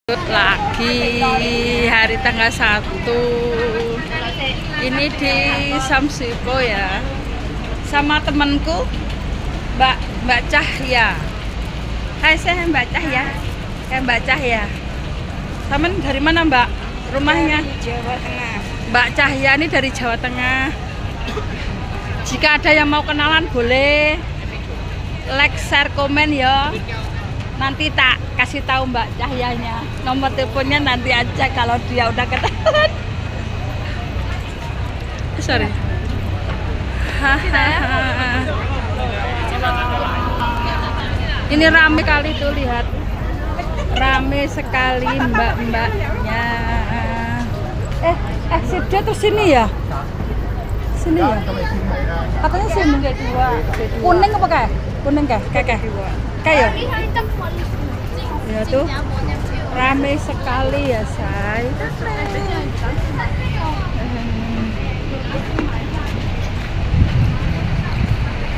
Lagi hari tanggal 1 ini di Samsiko ya, sama temanku Mbak Cahya. Hai, saya Mbak Cahya. Mbak Cahya. Taman dari mana Mbak? Rumahnya? Jawa Tengah. Mbak Cahya ini dari Jawa Tengah. Jika ada yang mau kenalan boleh like, share, komen ya. Nanti tak kasih tahu Mbak Cahyanya. Nomor teleponnya nanti aja kalau dia udah kenalan. Sorry. Ini rame kali tuh, lihat. Rame sekali mbak-mbaknya. Dia tuh sini ya? Sini ya? Katanya sini. Kuning apa kayak? Kuning kayak? Kayak? Ya tuh rame sekali ya say.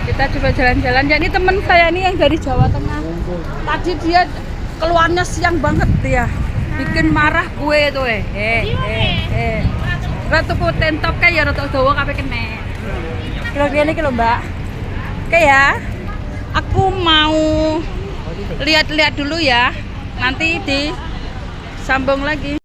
Kita coba jalan-jalan ya. Ini teman saya nih yang dari Jawa Tengah. Tadi dia keluarnya siang banget ya, bikin marah gue tuh ratu potentop kayak ratu dawa kabeh kene. Kira-kira iki lho Mbak. Kayak aku mau lihat-lihat dulu ya, nanti disambung lagi.